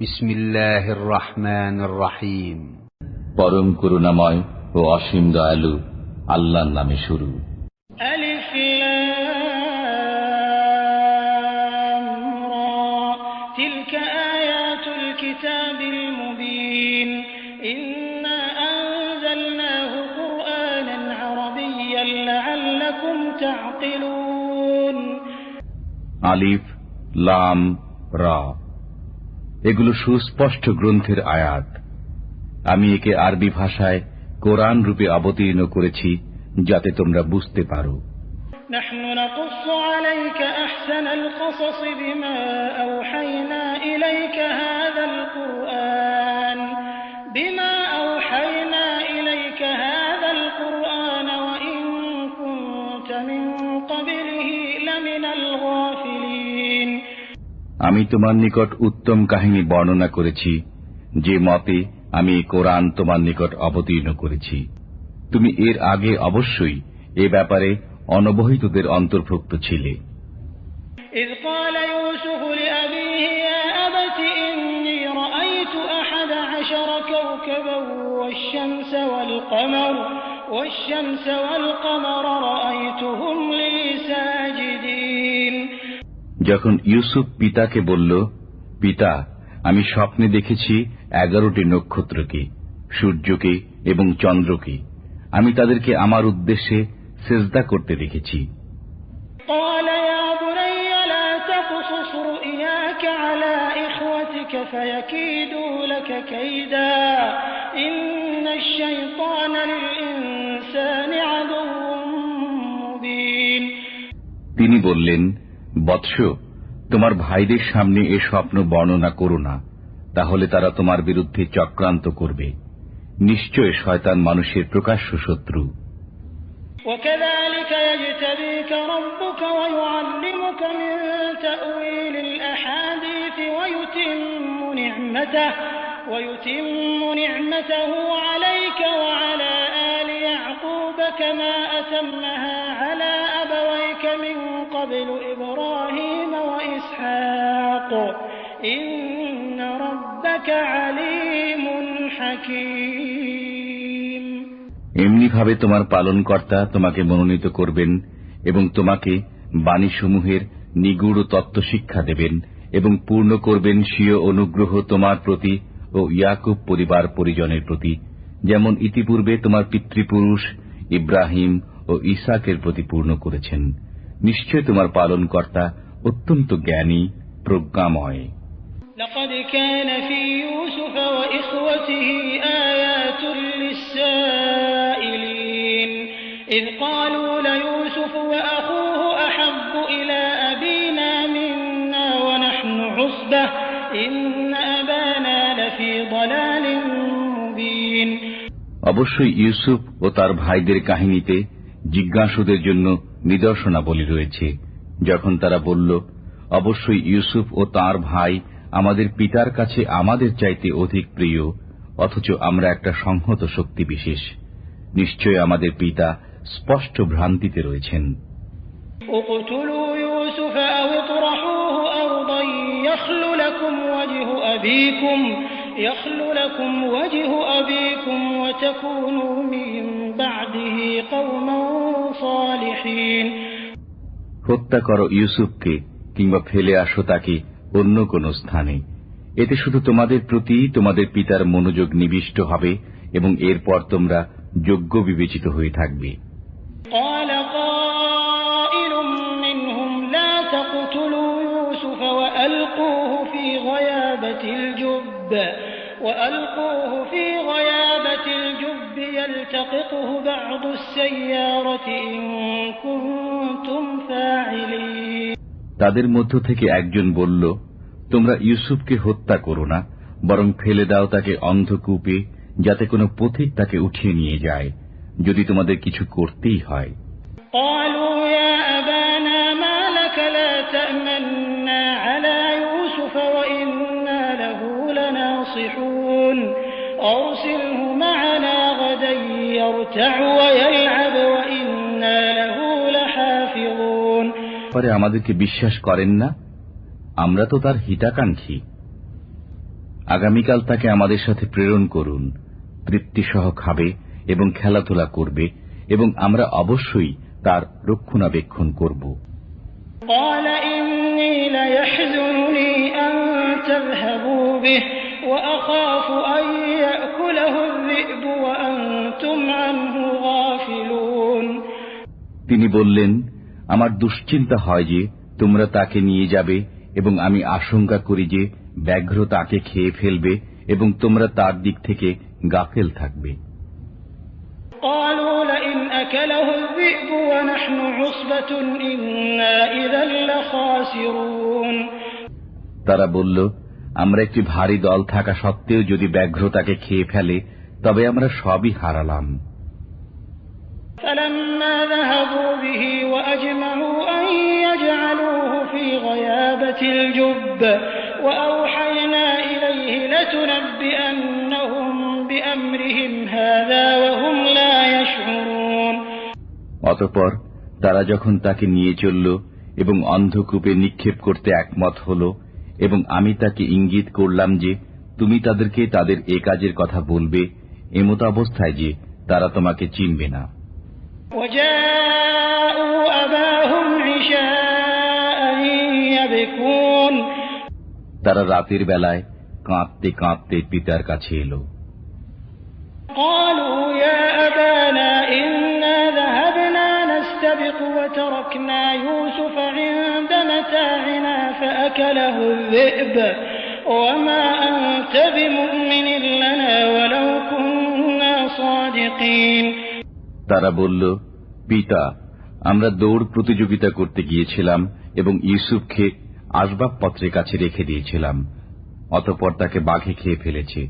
বিসমিল্লাহির রহমানির রহিম। পরম করুণাময় ও অসীম দয়ালু আল্লাহর নামে শুরু। আলিফ লাম রা তিলকা আয়াতুল কিতাবিল মুবিন ইন্না আনজালনাহু কুরআনান আরাবিয়্যান লাআল্লাকুম তা'কিলুন। আলিফ লাম রা, এগুলো সুস্পষ্ট গ্রন্থের আয়াত। আমি একে আরবি ভাষায় কোরআন রূপে অবতীর্ণ করেছি যাতে তোমরা বুঝতে পারো। নাহনু নাকুসসু আলাইকা আহসানাল কসস বিমা আওহাইনা ইলাইকা হাযাল কুরআন ওয়া ইন কুনতা মিন ক্বাবলিহি লামিনাল গাফিলিন। আমি তোমার নিকট উত্তম কাহিনী বর্ণনা করেছি যে মতে আমি এই কোরআন তোমার নিকট অবতীর্ণ করেছি। তুমি এর আগে অবশ্যই এ ব্যাপারে অনবহিতদের অন্তর্ভুক্ত ছিলে। إذ قال يوسف لأبيه يا أبت إني رأيت 11 كوكبا والشمس والقمر رأيتهم لي ساجدين। যখন ইউসুফ পিতাকে বলল, পিতা, আমি স্বপ্নে দেখেছি 11টি নক্ষত্রকে, সূর্যকে এবং চন্দ্রকে, আমি তাদেরকে আমার উদ্দেশ্যে সিজদা করতে দেখেছি। قال يا بني لا تقصص رؤياك على إخوتك فيكيدوا لك كيدا إن الشيطان للإنسان عدو مبين। তিনি বললেন, বৎস, তোমার ভাইদের সামনে এ স্বপ্ন বর্ণনা করো না, তাহলে তারা তোমার বিরুদ্ধে চক্রান্ত করবে। নিশ্চয় শয়তান মানুষের প্রকাশ্য শত্রু। وكذلك يجتبيك ربك ويعلمك من تأويل الأحاديث ويتم نعمته عليك وعلى آل يعقوب كما أتمها على أبويك من قبل إبراهيم وإسحاق إن ربك عليم حكيم। এমনি ভাবে তোমার পালনকর্তা তোমাকে মনোনীত করবেন এবং তোমাকে বাণীসমূহের নিগূঢ় তত্ত্ব শিক্ষা দেবেন এবং পূর্ণ করবেন স্বীয় অনুগ্রহ তোমার প্রতি ও ইয়াকুব পরিবার পরিজনের প্রতি, যেমন ইতিপূর্বে তোমার পিতৃপুরুষ ইব্রাহিম ও ইসাকের প্রতি পূর্ণ করেছেন। নিশ্চয় তোমার পালনকর্তা অত্যন্ত জ্ঞানী, প্রজ্ঞাময়। لقد كان في يوسف وإخوته آيات للسائلين إذ قالوا ليوسف وأخوه أحب إلى أبينا منا ونحن عصبة إن أبانا لفي ضلال مبين। অবশ্যই ইউসুফ ও তার ভাইদের কাহিনীতে জিজ্ঞাসুদের জন্য নিদর্শনাবলী রয়েছে, যখন তারা বলল, অবশ্যই ইউসুফ ও তার ভাই আমাদের পিতার কাছে আমাদের চাইতে অধিক প্রিয়, অথচ আমরা একটা সংহত শক্তি বিশেষ। নিশ্চয় আমাদের পিতা স্পষ্ট ভ্রান্তিতে রয়েছেন। اقتلوا يوسف أو اطرحوه أرضا يخل لكم وجه أبيكم وتكونوا من بعده قوما صالحين। হত্যা করো ইউসুফকে কিংবা ফেলে আসো তাকে অন্য কোন স্থানে, এতে শুধু তোমাদের প্রতি তোমাদের পিতার মনোযোগ নিবিষ্ট হবে এবং এরপর তোমরা যোগ্য বিবেচিত হয়ে থাকবে। قال قائل منهم لا تقتلوا يوسف وألقوه في غيابة الجب يلتقطه بعض السيارة إن كنتم فاعلين। তাদের মধ্য থেকে একজন বলল, তোমরা ইউসুফকে হত্যা করো না, বরং ফেলে দাও তাকে অন্ধকূপে, যাতে কোনো পথিক তাকে উঠিয়ে নিয়ে যায়, যদি তোমাদের কিছু করতেই হয়। قالوا يا أبانا ما لك لا تأمنا على يوسف وإنا له لناصحون أرسله معنا غدا يرتع ويلعب وإنا له لحافظون। পরে আমাদেরকে বিশ্বাস করেন না? আমরা তো তার হিতাকাঙ্ক্ষী। আগামীকাল তাকে আমাদের সাথে প্রেরণ করুন, তৃপ্তিসহ খাবে এবং খেলাধুলা করবে, এবং আমরা অবশ্যই তার রক্ষণাবেক্ষণ করব। قال إني ليحزنني أن تذهبوا به وأخاف أن يأكله الذئب وأنتم عنه غافلون। তিনি বললেন, আমার দুশ্চিন্তা হয় যে তোমরা তাকে নিয়ে যাবে এবং আমি আশঙ্কা করি যে ব্যাঘ্র তাকে খেয়ে ফেলবে এবং তোমরা তার দিক থেকে গাফেল থাকবে। قالوا لئن أكله الذئب ونحن عصبة إنا إذا لخاسرون। তারা বলল, আমরা একটি ভারী দল থাকা সত্ত্বেও যদি ব্যাঘ্র তাকে খেয়ে ফেলে তবে আমরা সবই হারালাম। فلما ذهبوا به وأجمعوا أن يجعلوه في غيابة الجب وأوحينا إليه لتنبئنهم بأمرهم هذا وهم لا يشعرون। অতঃপর তারা যখন তাকে নিয়ে চলল এবং অন্ধকূপে নিক্ষেপ করতে একমত হল, এবং আমি তাকে ইঙ্গিত করলাম যে তুমি তাদেরকে তাদের এ কাজের কথা বলবে, এমত অবস্থায় যে তারা তোমাকে চিনবে না। وجاءوا أباهم عشاء يبكون। তারা রাতের বেলায় কাঁদতে কাঁদতে পিতার কাছে এলো। قالوا يا أبانا إنا ذهبنا نستبق وتركنا يوسف عند متاعنا فأكله الذئب وما أنت بمؤمن لنا ولو كنا صادقين। তারা বলল, পিতা, আমরা দৌড় প্রতিযোগিতা করতে গিয়েছিলাম এবং ইউসুফকে আসবাবপত্রের কাছে রেখে দিয়েছিলাম, অতঃপর তাকে বাঘে খেয়ে ফেলেছে।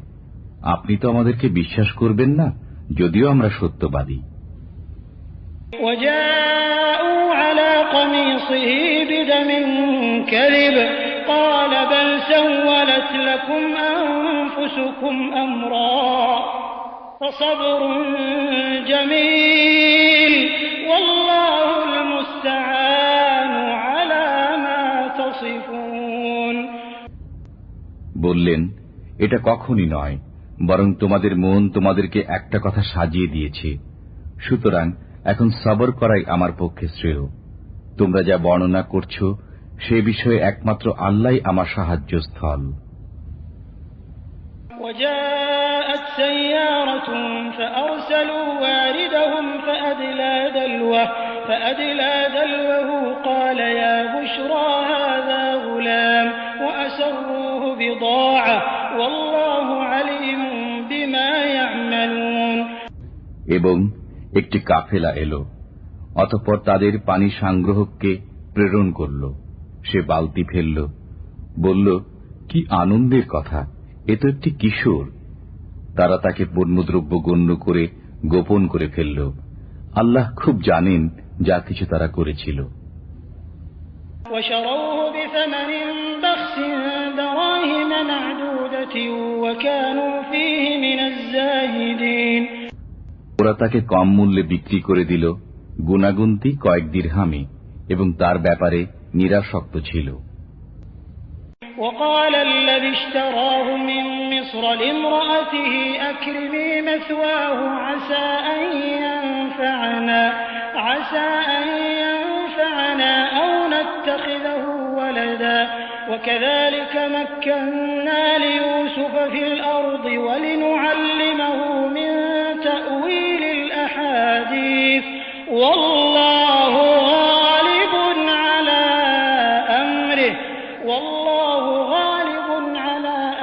আপনি তো আমাদেরকে বিশ্বাস করবেন না, যদিও আমরা সত্যবাদী। وجاءوا على قميصه بدم كذب قال بل سولت لكم أنفسكم أمرا فصبر جميل والله المستعان على ما تصفون। বললেন, এটা কখনই নয়, বরং তোমাদের মন তোমাদেরকে একটা কথা সাজিয়ে দিয়েছে, সুতরাং এখন সবর করাই আমার পক্ষে শ্রেয়। তোমরা যা বর্ণনা করছো সে বিষয়ে একমাত্র আল্লাহই আমার সাহায্যস্থল। وجاءت سيارة فأرسلوا واردهم فأدلى دلوه قال يا بشرى هذا غلام وأسروه بضاعة والله عليم بما يعملون। এবং একটি কাফেলা এলো, অতঃপর তাদের পানি সংগ্রহককে প্রেরণ করল। সে বালতি ফেলল, বলল, কি আনন্দের কথা, এ তো একটি কিশোর। তারা তাকে পণ্যদ্রব্য গণ্য করে গোপন করে ফেলল। আল্লাহ খুব জানেন যা কিছু তারা করেছিল। وشروه بثمن بخس دراهم معدودة وكانوا فيه من الزاهدين। ওরা তাকে কম মূল্যে বিক্রি করে দিল, গুণাগুন্তি কয়েক দিরহামে, এবং তার ব্যাপারে নিরাসক্ত ছিল। وقال الذي اشتراه من مصر لامرأته أكرمي مثواه عسى أن ينفعنا أو نتخذه ولدا وكذلك مكنا ليوسف في الأرض ولنعلمه من تأويل الأحاديث والله غالب على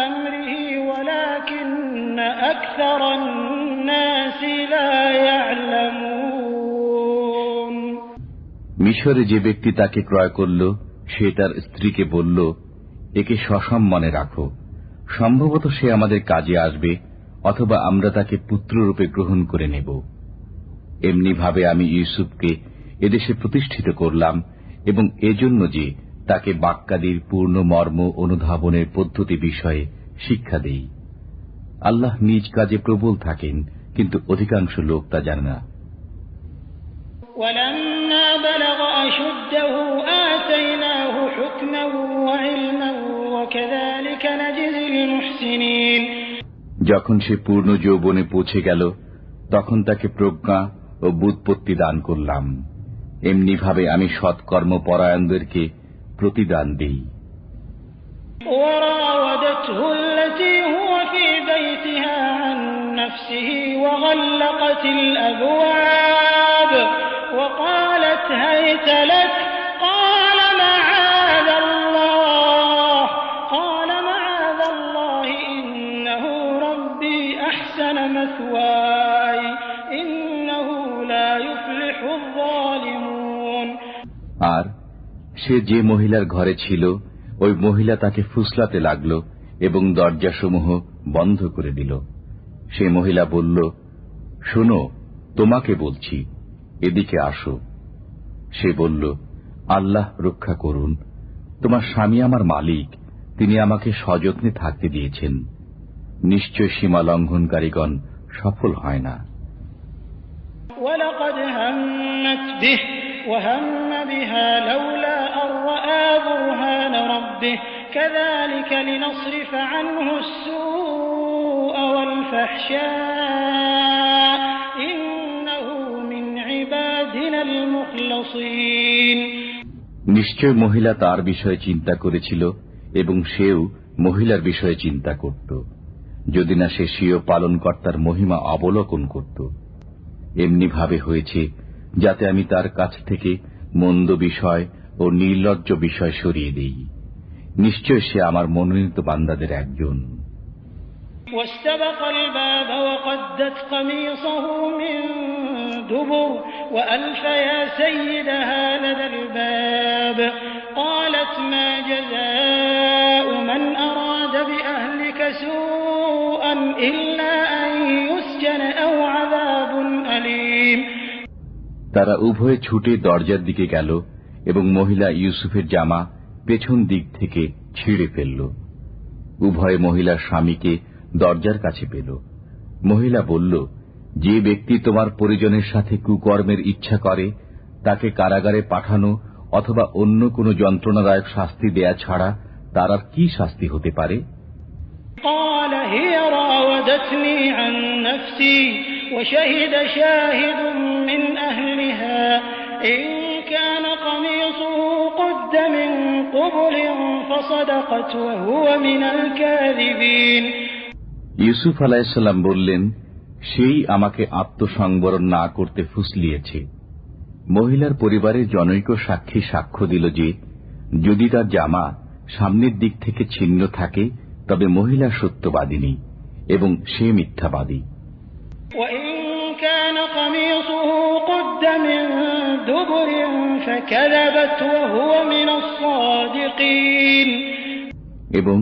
أمره ولكن أكثر الناس لا يعلمون। মিশরে যে ব্যক্তি তাকে ক্রয় করল সে তার স্ত্রীকে বলল, একে সসম্মানে রাখো, সম্ভবত সে আমাদের কাজে আসবে, অথবা আমরা তাকে পুত্ররূপে গ্রহণ করে নেব। এমনি ভাবে আমি ইউসুফকে এদেশে প্রতিষ্ঠিত করলাম, এবং এজন্য যে তাকে বাক্যাদির পূর্ণ মর্ম অনুধাবনের পদ্ধতি বিষয়ে শিক্ষা দেই। আল্লাহ নিজ কাজে প্রবল থাকেন, কিন্তু অধিকাংশ লোক তা জানে না। ولما بلغ أشده آتيناه حكما وعلما وكذلك نجزي المحسنين। سنين. যখন সে পূর্ণ যৌবনে পৌঁছে গেল তখন তাকে প্রজ্ঞা ও বুৎপত্তি দান করলাম। এমনিভাবে আমি সৎকর্ম পরায়ণদেরকে প্রতিদান দেই। وراودته التي هو في بيتها عن نفسه وغلقت الأبواب وقالت هيت لك قال معاذ الله إنه ربي أحسن مثواي إنه لا يفلح الظالمون. আর সে যে মহিলার ঘরে ছিল ওই মহিলা তাকে ফুসলাতে লাগল এবং দরজাসমূহ বন্ধ করে দিল। সে মহিলা বলল, শোনো, তোমাকে বলছি, এদিকে আসো। সে বলল, আল্লাহ রক্ষা করুন, তোমার স্বামী আমার মালিক, তিনি আমাকে সযত্নে থাকতে দিয়েছেন। নিশ্চয় সীমা লঙ্ঘনকারীগণ সফল হয় না। ولقد همت به وهم بها لولا أن رأى برهان ربه كذلك لنصرف عنه السوء والفحشاء إنه من عبادنا المخلصين. নিশ্চয় মহিলা তার বিষয়ে চিন্তা করেছিল এবং সেও মহিলার বিষয়ে চিন্তা করত, যদি না সে স্বীয় পালনকর্তার মহিমা অবলোকন করত। এমনি ভাবে হয়েছে যাতে আমি তার কাছ থেকে মন্দ বিষয় ও নির্লজ্জ বিষয় সরিয়ে দেই। নিশ্চয় সে আমার মনোনীত বান্দাদের একজন। واستبق الباب وقدت قميصه من دبر وألف يا سيدها لدى الباب قالت ما جزاء من أراد بأهلك سوءا إلا أن يسجن أو عذاب أليم. তারা উভয়ে ছুটে দরজার দিকে গেল এবং মহিলা ইউসুফের জামা পেছন দিক থেকে ছিঁড়ে ফেলল। উভয়ে মহিলার স্বামীকে দরজার কাছে পেল। মহিলা বলল, যে ব্যক্তি তোমার পরিজনের সাথে কুকর্মের ইচ্ছা করে তাকে কারাগারে পাঠানো অথবা অন্য কোন যন্ত্রণাদায়ক শাস্তি দেয়া ছাড়া তার আর কি শাস্তি হতে পারে? قال هي راودتني عن نفسي وشهد شاهد من أهلها إن كان قميصه قد من قبل فصدقت وهو من الكاذبين. ইউসুফ আলাইহিস সালাম বললেন, সেই আমাকে আত্মসংবরণ না করতে ফুসলিয়েছে। মহিলার পরিবারের জনৈক সাক্ষী সাক্ষ্য দিল যে যদি তার জামা সামনের দিক থেকে ছিন্ন থাকে তবে মহিলা সত্যবাদিনী এবং সে মিথ্যাবাদী। وإن كان قميصه قد من دبر فكذبت وهو من الصادقين. এবং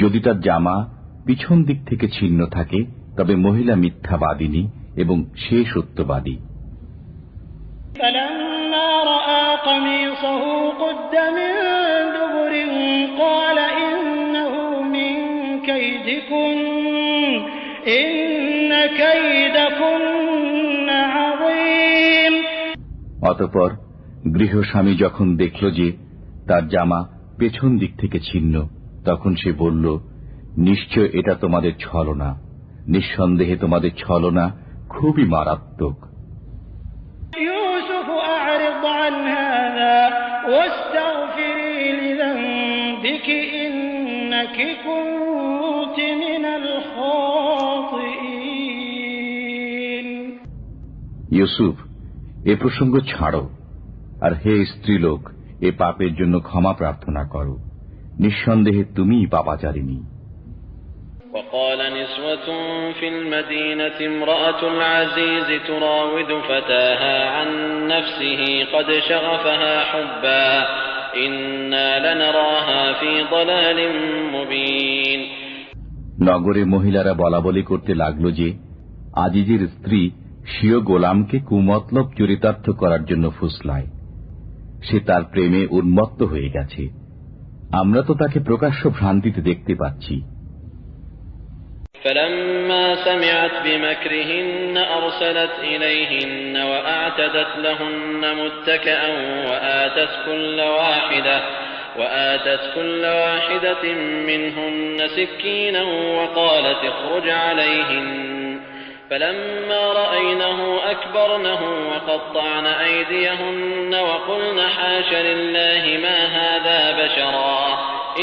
যদি তার জামা পিছন দিক থেকে ছিন্ন থাকে তবে মহিলা মিথ্যাবাদিনী এবং সে সত্যবাদী। فلما رأى قميصه قد من دبر قال إنه من كيدكن إن كيدكن عظيم. অতঃপর গৃহস্বামী যখন দেখল যে তার জামা পেছন দিক থেকে ছিন্ন তখন সে বলল, নিশ্চয় এটা তোমাদের ছলনা, নিঃসন্দেহে তোমাদের ছলনা খুবই মারাত্মক। يوسف أعرض عن هذا واستغفري لذنبك إنك كنت من الخاطئين. ইউসুফ, এ প্রসঙ্গ ছাড়ো, আর হে স্ত্রীলোক, এ পাপের জন্য ক্ষমা প্রার্থনা করো, নিঃসন্দেহে তুমিই পাপাচারিণী। وقال نسوة في المدينة امرأة العزيز تراود فتاها عن نفسه قد شغفها حبا إنا لنراها في ضلال مبين. নগরে মহিলারা বলাবলি করতে লাগল যে আজিজের স্ত্রী স্বীয় গোলামকে কুমতলব চরিতার্থ করার জন্য ফুসলায়, সে তার প্রেমে উন্মত্ত হয়ে গেছে, আমরা তো তাকে প্রকাশ্য ভ্রান্তিতে দেখতে পাচ্ছি। فلما سمعت بمكرهن أرسلت إليهن وأعتدت لهن متكئا وآتت كل واحدة منهن سكينا وقالت اخرج عليهن فلما رأينه أكبرنه وقطعن أيديهن وقلن حاش لله ما هذا بشرا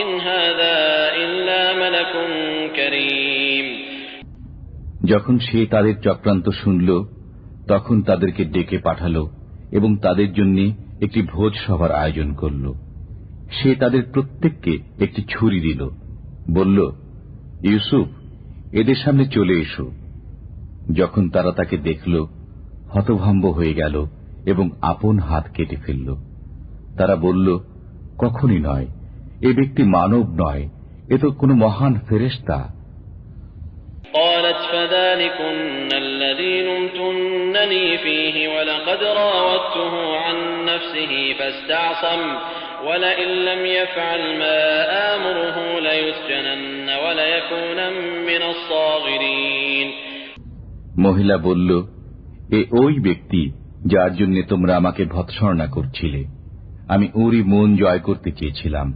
إن هذا إلا ملك كريم। যখন সে তাদের চক্রান্ত শুনল তখন তাদেরকে ডেকে পাঠালো এবং তাদের জন্য একটি ভোজ সভার আয়োজন করল। সে তাদের প্রত্যেককে একটি ছুরি দিল, বলল, ইউসুফ, এদের সামনে চলে এসো। যখন তারা তাকে দেখল, হতভম্ব হয়ে গেল এবং আপন হাত কেটে ফেলল। তারা বলল, কখনই নয়, এ ব্যক্তি মানব নয়, এ তো কোনো মহান ফেরেশতা। قالت فذلكن الذي لمتنني فيه ولقد راودته عن نفسه فاستعصم ولئن لم يفعل ما آمره ليسجنن وليكون من الصاغرين। মহিলা বলল, এ ওই ব্যক্তি যার জন্য তোমরা আমাকে ভৎসনা করছিলে। আমি ওরই মন জয় করতে চেয়েছিলাম,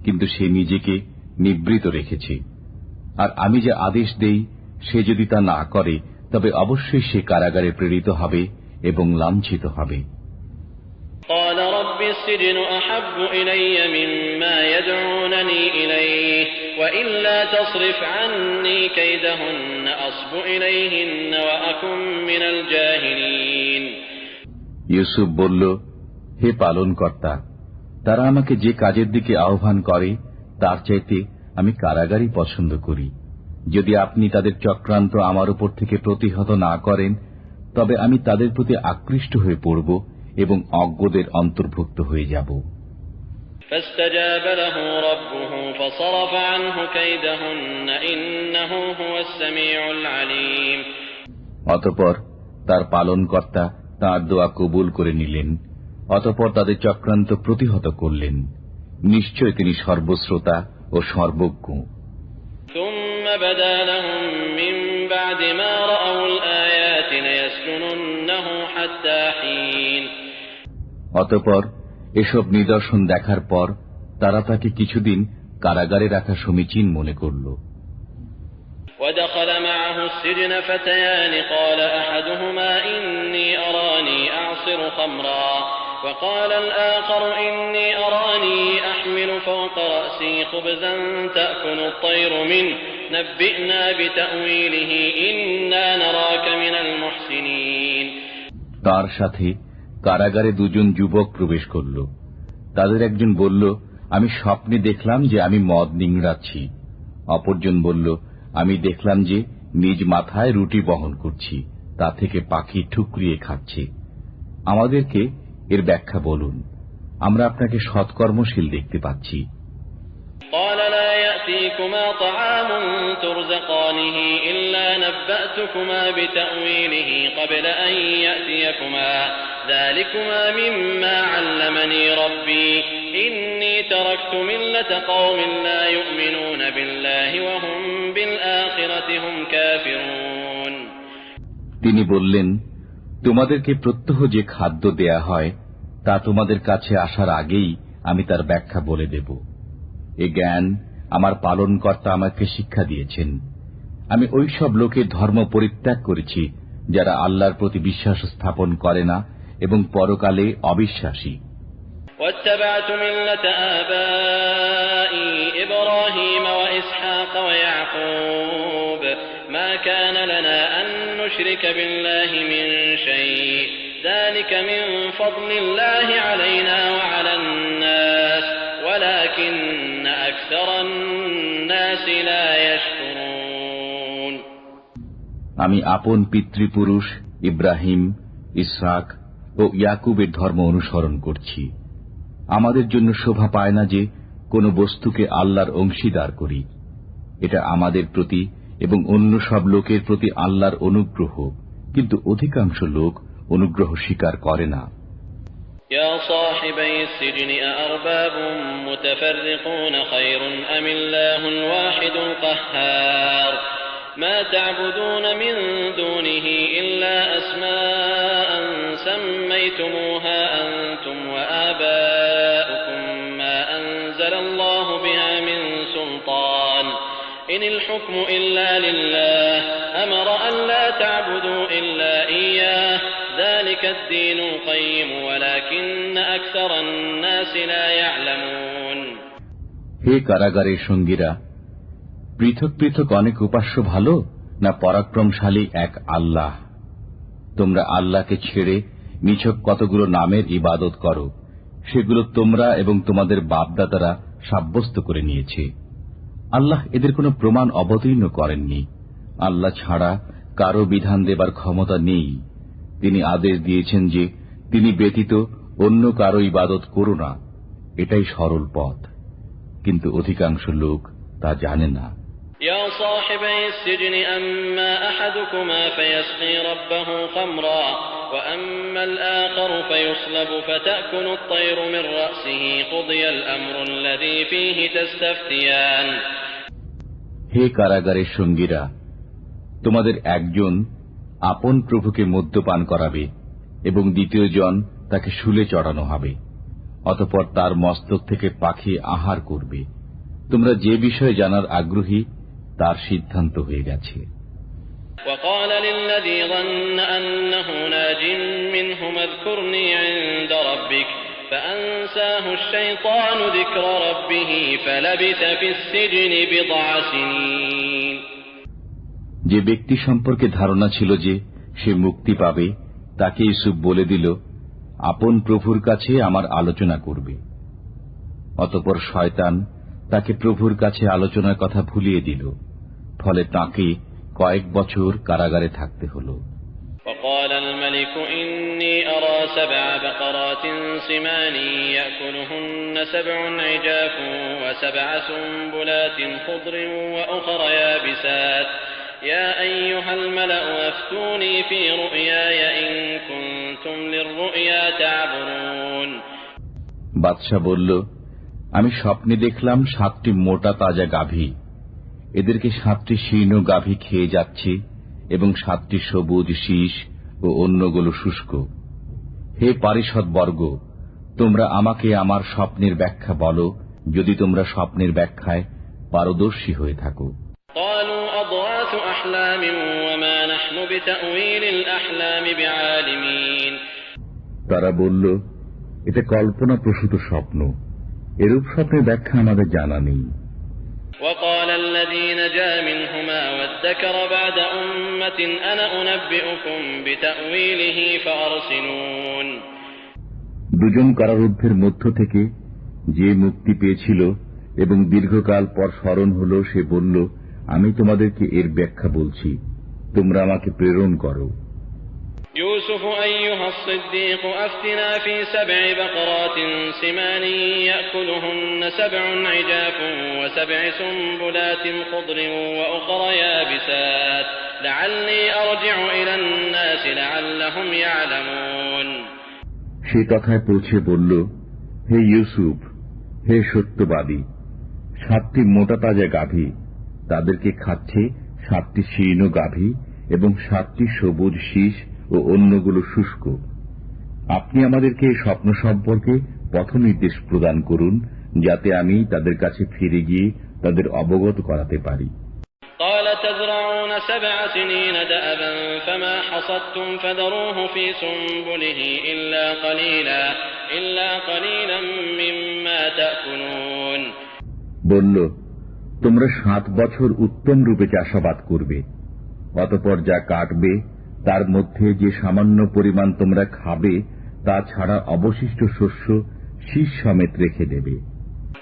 কিন্তু সে নিজেকে নিবৃত রেখেছে। আর আমি যে আদেশ দেই সে যদি তা না করে তবে অবশ্যই সে কারাগারে প্রেরিত হবে এবং লাঞ্ছিত হবে। قال رب السجن أحب إلي مما يدعونني إليه وإلا تصرف عني كيدهن أصب إليهن وأكن من الجاهلين। ইউসুফ বলল, হে পালনকর্তা, তারা আমাকে যে কাজের দিকে আহ্বান করে তার চাইতে আমি কারাগারই পছন্দ করি। যদি আপনি তাদের চক্রান্ত আমার উপর থেকে প্রতিহত না করেন তবে আমি তাদের প্রতি আকৃষ্ট হয়ে পড়ব এবং অজ্ঞদের অন্তর্ভুক্ত হয়ে যাব। فاستجاب له ربه فصرف عنه كيدهن إنه هو السميع العليم। অতঃপর তার পালনকর্তা তাঁর দোয়া কবুল করে নিলেন। অতঃপর তাদের চক্রান্ত প্রতিহত করলেন। নিশ্চয় তিনি সর্বশ্রোতা ও সর্বজ্ঞ। ثم بدا لهم من بعد ما رأوا الآيات ليسجننه حتى حين। অতঃপর এসব নিদর্শন দেখার পর তারা তাকে কিছুদিন কারাগারে রাখা সমীচীন মনে করল। ودخل معه السجن فتيان قال أحدهما إني أراني أعصر خمرا وقال الآخر إني أراني أحمل فوق رأسي خبزا تأكل الطير منه نبئنا بتأويله إنا نراك من المحسنين। তার সাথে কারাগারে দুজন যুবক প্রবেশ করল। তাদের একজন বলল, আমি স্বপ্নে দেখলাম যে আমি মদ নিংড়াচ্ছি। অপরজন বলল, আমি দেখলাম যে নিজ মাথায় রুটি বহন করছি, তা থেকে পাখি ঠুকরিয়ে খাচ্ছে। আমাদেরকে এর ব্যাখ্যা বলুন, আমরা আপনাকে সৎকর্মশীল দেখতে পাচ্ছি। قال لا يأتيكما طعام ترزقانه إلا نبأتكما بتأويله قبل أن يأتيكما ذلكما مما علمني ربي إني تركت ملة قوم لا يؤمنون بالله وهم بالآخرة هم كافرون। তিনি বললেন, তোমাদেরকে প্রত্যহ যে খাদ্য দেয়া হয় তা তোমাদের কাছে আসার আগেই আমি তার ব্যাখ্যা বলে দেব। এ জ্ঞান আমার পালনকর্তা আমাকে শিক্ষা দিয়েছেন। আমি ওই সব লোকের ধর্ম পরিত্যাগ করেছি যারা আল্লাহর প্রতি বিশ্বাস স্থাপন করে না এবং পরকালে অবিশ্বাসী। واتبعت ملة آبائي إبراهيم وإسحاق ويعقوب ما كان لنا أن نشرك بالله من شيء ذلك من فضل الله علينا وعلى الناس ولكن أكثر الناس لا يشكرون। আমি আপন পিতৃপুরুষ ইব্রাহিম, ইসহাক ও ইয়াকুবের ধর্ম অনুসরণ করছি। আমাদের জন্য শোভা পায় না যে কোন বস্তুকে আল্লাহর অংশীদার করি। এটা আমাদের প্রতি এবং অন্য সব লোকের প্রতি আল্লাহর অনুগ্রহ, কিন্তু অধিকাংশ লোক অনুগ্রহ স্বীকার করে না। يا صاحبي السجن أأرباب متفرقون خير أم الله الواحد القهار ما تعبدون من دونه إلا أسماء سميتموها أنتم وآباؤكم ما أنزل إن الحكم إلا لله أمر أن لا تعبدوا إلا إياه ذلك الدين القيم ولكن أكثر الناس لا يعلمون হে কারাগারের সঙ্গীরা, পৃথক পৃথক অনেক উপাস্য ভালো না পরাক্রমশালী এক আল্লাহ? তোমরা আল্লাহকে ছেড়ে নিছক কতগুলো নামের ইবাদত করো, সেগুলো তোমরা এবং তোমাদের বাপদাদারা সাব্যস্ত করে নিয়েছে। আল্লাহ এদের কোনো প্রমাণ অবতীর্ণ করেননি। আল্লাহ ছাড়া কারো বিধান দেবার ক্ষমতা নেই। তিনি আদেশ দিয়েছেন যে তিনি ব্যতীত অন্য কারো ইবাদত করো না, এটাই সরল পথ, কিন্তু অধিকাংশ লোক তা জানে না। يا صاحبي السجن أما أحدكما فيسقي ربه خمرا وأما الآخر فيصلب فتأكل الطير من رأسه قضي الأمر الذي فيه تستفتيان হে কারাগারের সঙ্গীরা, তোমাদের একজন আপন প্রভুকে মদ্যপান করাবে এবং দ্বিতীয় জন তাকে শুলে চড়ানো হবে, অতঃপর তার মস্তক থেকে পাখি আহার করবে। তোমরা যে বিষয়ে জানার আগ্রহী তার সিদ্ধান্ত হয়ে গেছে। وقال للذي ظن أنه ناج منهما اذكرني عند ربك فأنساه الشيطان ذكر ربه فلبث في السجن بضع سنين যে ব্যক্তি সম্পর্কে ধারণা ছিল যে সে মুক্তি পাবে, তাকে ইউসুফ বলে দিল, আপন প্রভুর কাছে আমার আলোচনা করবে। অতঃপর শয়তান তাকে প্রভুর কাছে আলোচনার কথা ভুলিয়ে দিল, ফলে তাকে কয়েক বছর কারাগারে থাকতে হল। وقال الملك إني أرى 7 بقرات سمان يأكلهن 7 عجاف و7 سنبلات خضر وأخر يابسات يا أيها الملأ أفتوني في رؤياي إن كنتم للرؤيا تعبرون বাদশা বলল, আমি স্বপ্নে দেখলাম 7টি মোটা তাজা গাভী, এদেরকে 7টি শীর্ণ গাভী খেয়ে যাচ্ছে এবং 7টি সবুজ শীষ ও অন্যগুলো শুষ্ক। হে পারিষদ বর্গ, তোমরা আমাকে আমার স্বপ্নের ব্যাখ্যা বলো, যদি তোমরা স্বপ্নের ব্যাখ্যায় পারদর্শী হয়ে থাকো। قالوا أضغاث أحلام وما نحن بتأويل الأحلام بعالمين তারা বলল, এটা কল্পনা প্রসূত স্বপ্ন, এরূপ স্বপ্নের ব্যাখ্যা আমাদের জানা নেই। وقال الذي نجا منهما وادكر بعد أمة أنا أنبئكم بتأويله فأرسلون দুজন কারারুদ্ধের মধ্য থেকে যে মুক্তি পেয়েছিল এবং দীর্ঘকাল পর স্মরণ হল, সে বলল, আমি তোমাদেরকে এর ব্যাখ্যা বলছি, তোমরা আমাকে প্রেরণ করো। يوسف أيها الصديق أفتنا في 7 بقرات سمان يأكلهن 7 عجاف و7 سنبلات خضر وأخر يابسات لعلي أرجع إلى الناس لعلهم يعلمون সে কথায় পৌঁছে বলল, হে ইউসুফ, হে সত্যবাদী, 7টি মোটা তাজা গাভী, তাদেরকে খাচ্ছে 7টি শীর্ণ গাভী এবং 7টি সবুজ শীষ ও অন্যগুলো শুষ্ক। আপনি আমাদেরকে এই স্বপ্ন সম্পর্কে পথ নির্দেশ প্রদান করুন, যাতে আমি তাদের কাছে ফিরে গিয়ে তাদের অবগত করাতে পারি। قال تزرعون 7 سنين دأبا فما حصدتم فذروه في سنبله إلا قليلا مما تأكلون বলল, তোমরা 7 বছর উত্তম রূপে চাষাবাদ করবে, অতঃপর যা কাটবে তার মধ্যে যে সামান্য পরিমাণ তোমরা খাবে তা ছাড়া অবশিষ্ট শস্য শীষ সমেত রেখে দেবে।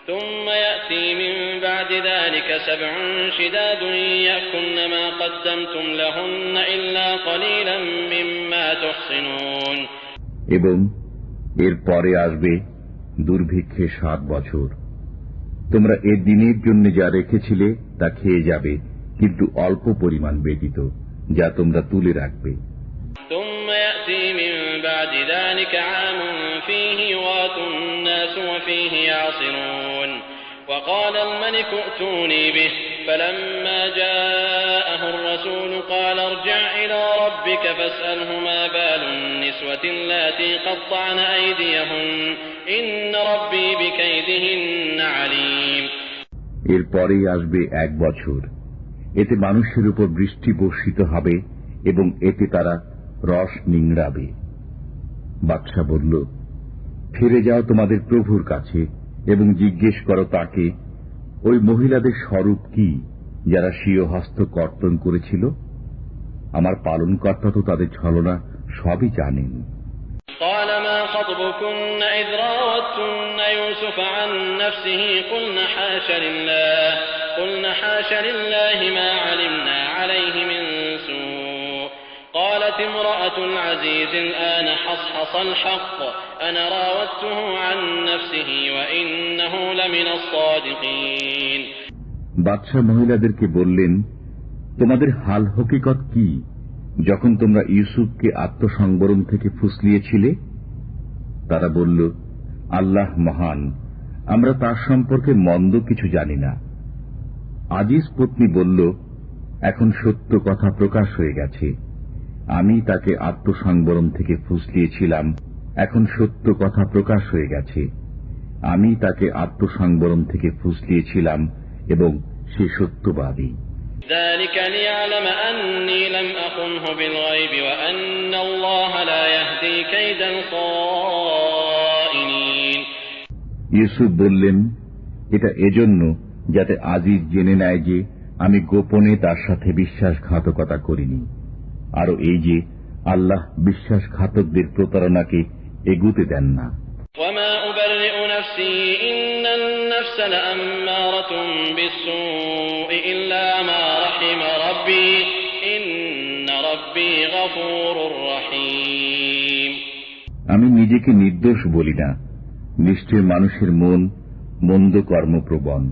ثم يأتي من بعد ذلك 7 شداد يأكلن ما قدمتم لهن إلا قليلا مما تحصنون এবং এর পরে আসবে দুর্ভিক্ষে 7 বছর, তোমরা এ দিনের জন্য যা রেখেছিলে তা খেয়ে যাবে, কিন্তু অল্প পরিমাণ ব্যতীত যা তোমরা তুলে রাখবে। ثم يأتي من بعد ذلك عام فيه يغاث الناس وفيه يعصرون وقال الملك ائتوني به فلما جاءه الرسول قال ارجع إلى ربك فاسأله ما بال النسوة اللاتي قطعن أيديهن إن ربي بكيدهن عليم এরপরেই আসবে 1 বছর, এতে মানুষের উপর বৃষ্টি বর্ষিত হবে এবং এতে তারা রস নিংড়াবে। বাদশা বলল, ফিরে যাও তোমাদের প্রভুর কাছে এবং জিজ্ঞেস করো তাকে, ওই মহিলাদের স্বরূপ কি যারা স্বীয় হস্ত কর্তন করেছিল? আমার পালনকর্তা তো তাদের ছলনা সবই জানেন। قال ما خطبكن إذ راوتن يوسف عن نفسه قلنا حاش لله ما علمنا عليه من سوء قالت امرأة العزيز الآن حصحص الحق أنا راودته عن نفسه وإنه لمن الصادقين। বাদশা মহিলাদেরকে বললেন, তোমাদের হাল হকিকত কি যখন তোমরা ইউসুফকে আত্মসংবরণ থেকে ফুসলিয়েছিলে? তারা বলল, আল্লাহ মহান, আমরা তার সম্পর্কে মন্দ কিছু জানি না। আজিজ পত্নী বলল, এখন সত্য কথা প্রকাশ হয়ে গেছে, আমি তাকে আত্মসংবরণ থেকে ফুসলিয়েছিলাম। এখন সত্য কথা প্রকাশ হয়ে গেছে, আমি তাকে আত্মসংবরণ থেকে ফুসলিয়েছিলাম এবং সে সত্যবাদী। ذلك ليعلم أني لم أخنه بالغيب وأن الله لا يهدي كيد الخائنين। ইউসুফ বললেন, এটা এজন্য যাতে আজিজ জেনে নেয় যে আমি গোপনে তার সাথে বিশ্বাসঘাতকতা করিনি, আরো এই যে আল্লাহ বিশ্বাসঘাতকদের প্রতারণাকে এগুতে দেন না। وما أبرئ نفسي إن النفس لأمارة بالسوء إلا ما رحم ربي إن ربي غفور رحيم। আমি নিজেকে নির্দোষ বলি না, নিশ্চয় মানুষের মন মন্দ কর্মপ্রবণ,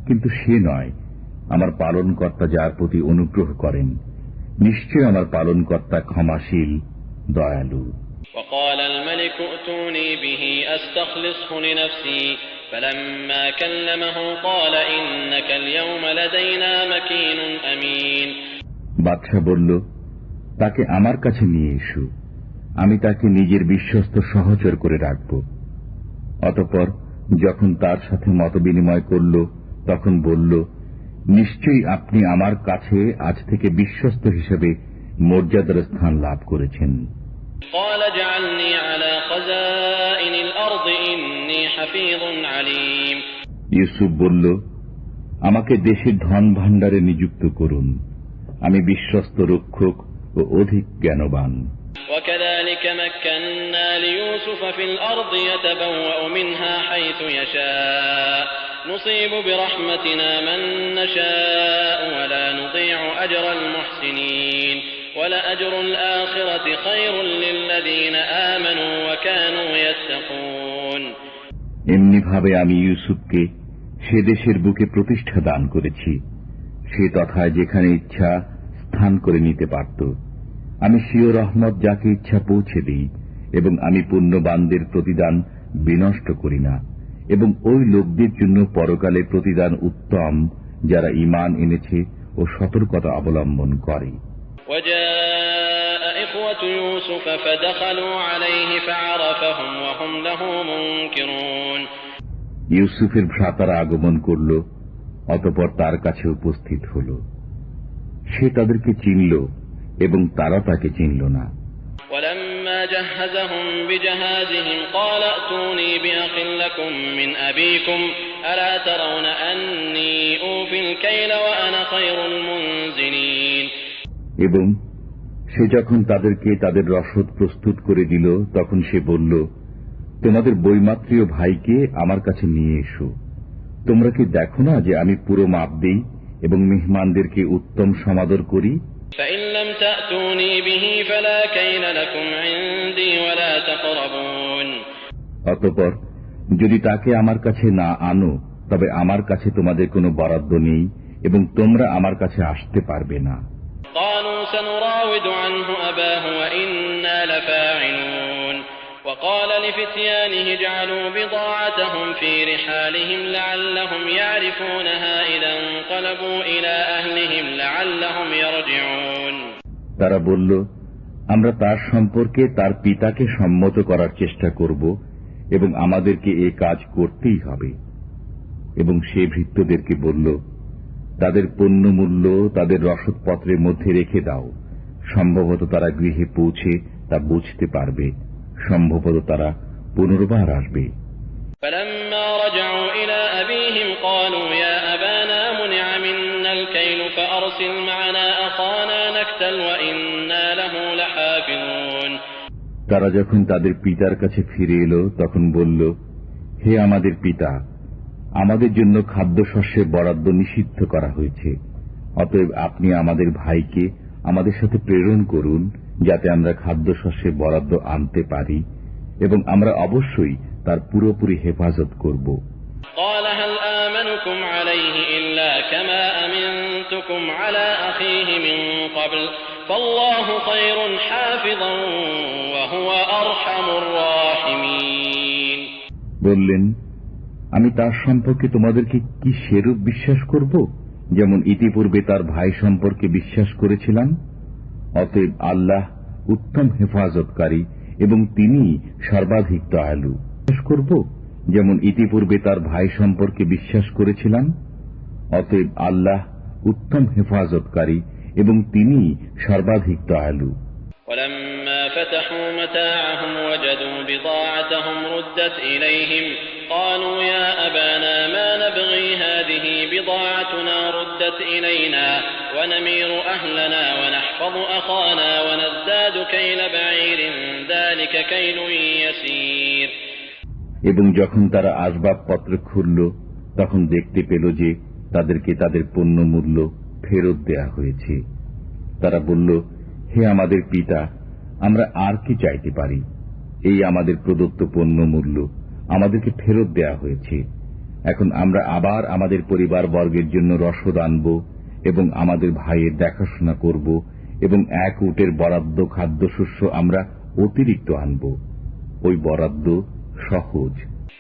কিন্তু সে নয়, আমার পালনকর্তা যার প্রতি অনুগ্রহ করেন, নিশ্চয় আমার পালনকর্তা ক্ষমাশীল দয়ালু। وقال الملك ائتوني به أستخلصه لنفسي فلما كلمه قال إنك اليوم لدينا مكين أمين। বাদশা বলল, তাকে আমার কাছে নিয়ে এসো, আমি তাকে নিজের বিশ্বস্ত সহচর করে রাখব। অতঃপর যখন তার সাথে মতবিনিময় করল তখন বলল, নিশ্চয়ই আপনি আমার কাছে আজ থেকে বিশ্বস্ত হিসেবে মর্যাদার স্থান লাভ করেছেন। قال اجعلني على خزائن الأرض إني حفيظ عليم। ইউসুফ বলল, আমাকে দেশের ধন ভাণ্ডারে নিযুক্ত করুন, আমি বিশ্বস্ত রক্ষক ও অধিক জ্ঞানবান। وكذلك مكنا ليوسف في الأرض يتبوأ منها حيث يشاء نصيب برحمتنا من نشاء ولا نضيع أجر المحسنين ولأجر الآخرة خير للذين آمنوا وكانوا يتقون। এমনি ভাবে আমি ইউসুফকে সে দেশের বুকে প্রতিষ্ঠা দান করেছি, সে তথায় যেখানে ইচ্ছা স্থান করে নিতে পারত। আমি স্বীয় রহমত যাকে ইচ্ছা পৌঁছে দিই এবং আমি পুণ্যবানদের প্রতিদান বিনষ্ট করি না, এবং ওই লোকদের জন্য পরকালে প্রতিদান উত্তম যারা ঈমান এনেছে ও সতর্কতা অবলম্বন করে। وجاء إخوة يوسف فدخلوا عليه فعرفهم وهم له منكرون। ইউসুফের ভ্রাতারা আগমন করল, অতঃপর তার কাছে উপস্থিত হল। সে তাদেরকে চিনল এবং তারা তাকে চিনল না। ولما جهزهم بجهازهم قال ائتوني بأخ لكم من أبيكم ألا ترون أني أوفي الكيل وأنا خير المنزلين। এবং সে যখন তাদেরকে তাদের রসদ প্রস্তুত করে দিল তখন সে বলল, তোমাদের বৈমাত্রীয় ভাইকে আমার কাছে নিয়ে এসো। তোমরা কি দেখো না যে আমি পুরো মাপ দেই এবং মেহমানদেরকে উত্তম সমাদর করি? فإن لم تأتوني به فلا كيل لكم عندي ولا تقربون। অতঃপর যদি তাকে আমার কাছে না আনো তবে আমার কাছে তোমাদের কোনো বরাদ্দ নেই এবং তোমরা আমার কাছে আসতে পারবে না। قالوا سنراود عنه أباه وإنا لفاعلون وقال لفتيانه اجعلوا بضاعتهم في رحالهم لعلهم يعرفونها إذا انقلبوا إلى أهلهم لعلهم يرجعون। তারা বলল, আমরা তার সম্পর্কে তার পিতাকে সম্মত করার চেষ্টা করব এবং আমাদেরকে এ কাজ করতেই হবে। এবং সে ভৃত্যদেরকে বলল, তাদের পণ্য মূল্য তাদের রসদপত্রের মধ্যে রেখে দাও। সম্ভবত তারা গৃহে পৌঁছে তা বুঝতে পারবে, সম্ভবত তারা পুনর্বার আসবে। فلما رجعوا إلى أبيهم قالوا يا أبانا منع منا الكيل فأرسل معنا أخانا نكتل وإنا له لحافظون। তারা যখন তাদের পিতার কাছে ফিরে এলো তখন বলল, হে আমাদের পিতা, আমাদের জন্য খাদ্যশস্যের বরাদ্দ নিষিদ্ধ করা হয়েছে, অতএব আপনি আমাদের ভাইকে আমাদের সাথে প্রেরণ করুন, যাতে আমরা খাদ্যশস্যের বরাদ্দ আনতে পারি এবং আমরা অবশ্যই তার পুরোপুরি হেফাজত করব। قال هل آمنكم عليه إلا كما أمنتكم على أخيه من قبل فالله خير حافظا وهو أرحم الراحمين। বললেন, আমি তার সম্পর্কে তোমাদেরকে কি সেরূপ বিশ্বাস করব যেমন ইতিপূর্বে তার ভাই সম্পর্কে বিশ্বাস করেছিলাম? অতএব আল্লাহ উত্তম হেফাজতকারী এবং তিনি সর্বাধিক দয়ালু। বিশ্বাস করব যেমন ইতিপূর্বে তার ভাই সম্পর্কে বিশ্বাস করেছিলাম? অতএব আল্লাহ উত্তম হেফাজতকারী এবং তিনি সর্বাধিক দয়ালু। ولما فتحوا متاعهم وجدوا بضاعتهم ردت إليهم قالوا يا أبانا ما نبغي هذه بضاعتنا ردت إلينا ونمير أهلنا ونحفظ أخانا ونزداد كيل بعير ذلك كيل يسير। এবং যখন তারা আসবাবপত্র খুলল তখন দেখতে পেল যে তাদেরকে তাদের পণ্য মূল্য ফেরত দেয়া হয়েছে। তারা বলল, হে আমাদের পিতা, আমরা আর কি চাইতে পারি? এই আমাদের প্রদত্ত পণ্য মূল্য আমাদেরকে ফেরত দেয়া হয়েছে। এখন আমরা আবার আমাদের পরিবার বর্গের জন্য রসদ আনব এবং আমাদের ভাইয়ের দেখাশোনা করব এবং এক উটের বরাদ্দ খাদ্যশস্য আমরা অতিরিক্ত আনব। ওই বরাদ্দ সহজ।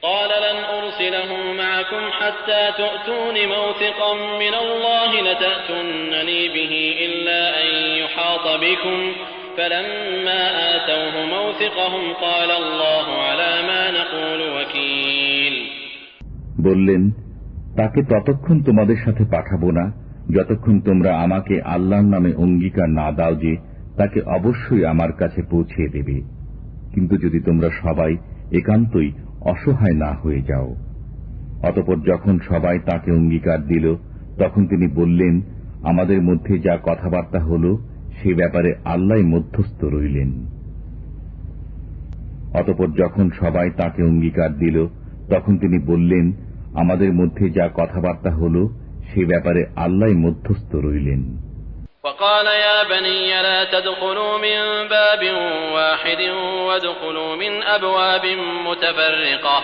قال لن أرسله معكم حتى تؤتون موثقا من الله لتأتونني به إلا أن يحاط بكم فلما آتوه موثقهم قال الله على ما نقول وكيل। বললেন, তাকে ততক্ষণ তোমাদের সাথে পাঠাবো না যতক্ষণ তোমরা আমাকে আল্লাহর নামে অঙ্গীকার না দাও যে তাকে অবশ্যই আমার কাছে পৌঁছে দেবে। কিন্তু যদি তোমরা সবাই একান্তই অসহায় না হয়ে যাও। অতঃপর যখন সবাই তাকে অঙ্গীকার দিল তখন তিনি বললেন, আমাদের মধ্যে যা কথাবার্তা হল সে ব্যাপারে আল্লাহ মধ্যস্থ রইলেন। অতঃপর যখন সবাই তাকে অঙ্গীকার দিল তখন তিনি বললেন, আমাদের মধ্যে যা কথাবার্তা হল সে ব্যাপারে আল্লাহ মধ্যস্থ রইলেন। وقال يا بني لا تدخلوا من باب واحد وادخلوا من أبواب متفرقة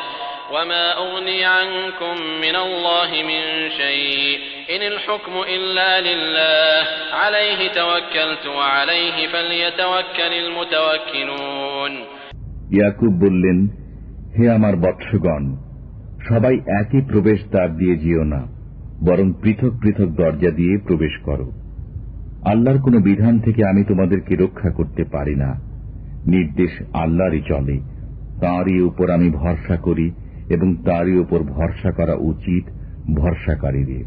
وما أغني عنكم من الله من شيء إن الحكم إلا لله عليه توكلت وعليه فليتوكل المتوكلون। ইয়াকুব বললেন, হে আমার বৎসগণ, সবাই একই প্রবেশ দ্বার দিয়ে যেও না, বরং পৃথক পৃথক দরজা দিয়ে প্রবেশ করো। আল্লাহর কোন বিধান থেকে আমি তোমাদেরকে রক্ষা করতে পারি না। নির্দেশ আল্লাহরই চলে, তাঁরই উপর আমি ভরসা করি এবং তাঁরই উপর ভরসা করা উচিত ভরসাকারীদের।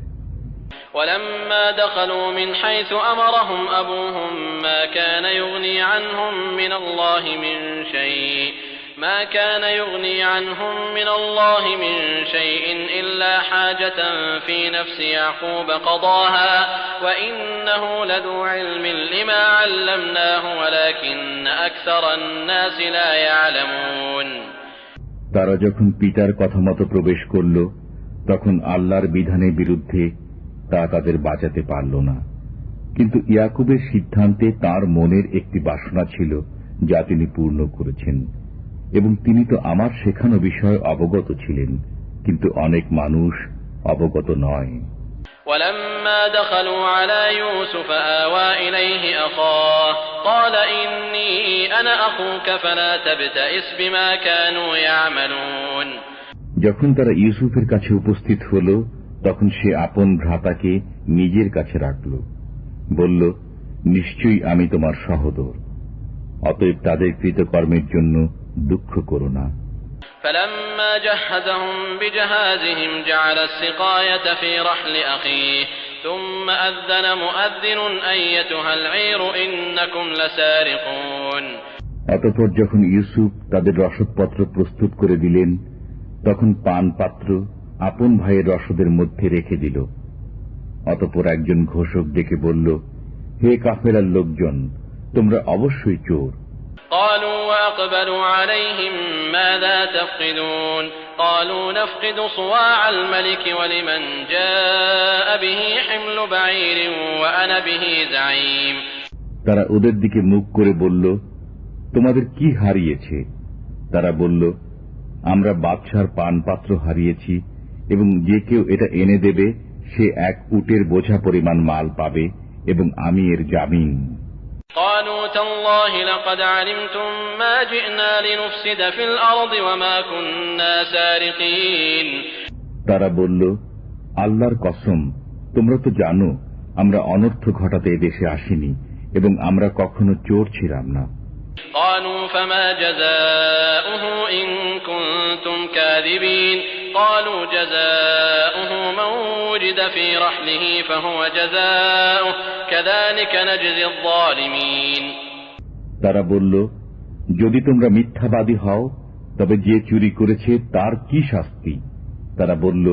ولما دخلوا من حيث أمرهم أبوهم ما كان يغني عنهم من الله من شيء ما كان يغني عنهم من الله من شيء إلا حاجة في نفس يعقوب قضاها وإنه لذو علم لما علمناه ولكن أكثر الناس لا يعلمون। তারা যখন পিতার কথা মতো প্রবেশ করল তখন আল্লাহর বিধানের বিরুদ্ধে তা তাদের বাঁচাতে পারল না। কিন্তু ইয়াকুবের সিদ্ধান্তে তার মনের একটি বাসনা ছিল যা তিনি পূর্ণ করেছেন, এবং তিনি তো আমার শেখানো বিষয়ে অবগত ছিলেন, কিন্তু অনেক মানুষ অবগত নয়। ولما دخلوا على يوسف آوى إليه أخاه قال إني أنا أخوك فلا تبتئس بما كانوا يعملون। যখন তারা ইউসুফের কাছে উপস্থিত হল তখন সে আপন ভ্রাতাকে নিজের কাছে রাখল, বলল, নিশ্চয়ই আমি তোমার সহোদর, অতএব তাদের কৃতকর্মের জন্য দুঃখ করো না। فلما جهزهم بجهازهم جعل السقاية في رحل أخيه ثم أذن مؤذن أيتها العير إنكم لسارقون। অতঃপর যখন ইউসুফ তাদের রসদপত্র প্রস্তুত করে দিলেন, তখন পান পাত্র আপন ভাইয়ের রসদের মধ্যে রেখে দিল। অতঃপর একজন ঘোষক ডেকে বলল, হে কাফেলার লোকজন, তোমরা অবশ্যই চোর। قالوا وأقبلوا عليهم ماذا تفقدون قالوا نفقد صواع الملك ولمن جاء به حمل بعير وأنا به زعيم। তারা ওদের দিকে মুখ করে বলল, তোমাদের কি হারিয়েছে? তারা বলল, আমরা বাদশার পান পাত্র হারিয়েছি এবং যে কেউ এটা এনে দেবে সে এক উটের বোঝা পরিমাণ মাল পাবে এবং আমি এর জামিন। قالوا تالله لقد علمتم ما جئنا لنفسد في الأرض وما كنا سارقين। তারা বলল, আল্লাহর কসম, তোমরা তো জানো আমরা অনর্থ ঘটাতে এদেশে আসিনি এবং আমরা কখনো চোর ছিলাম না। قالوا فما جزاؤه إن كنتم كاذبين قالوا جزاؤه من وجد في رحله فهو جزاؤه كذلك نجزي الظالمين। তারা বলল, যদি তোমরা মিথ্যাবাদী হও তবে যে চুরি করেছে তার কি শাস্তি? তারা বলল,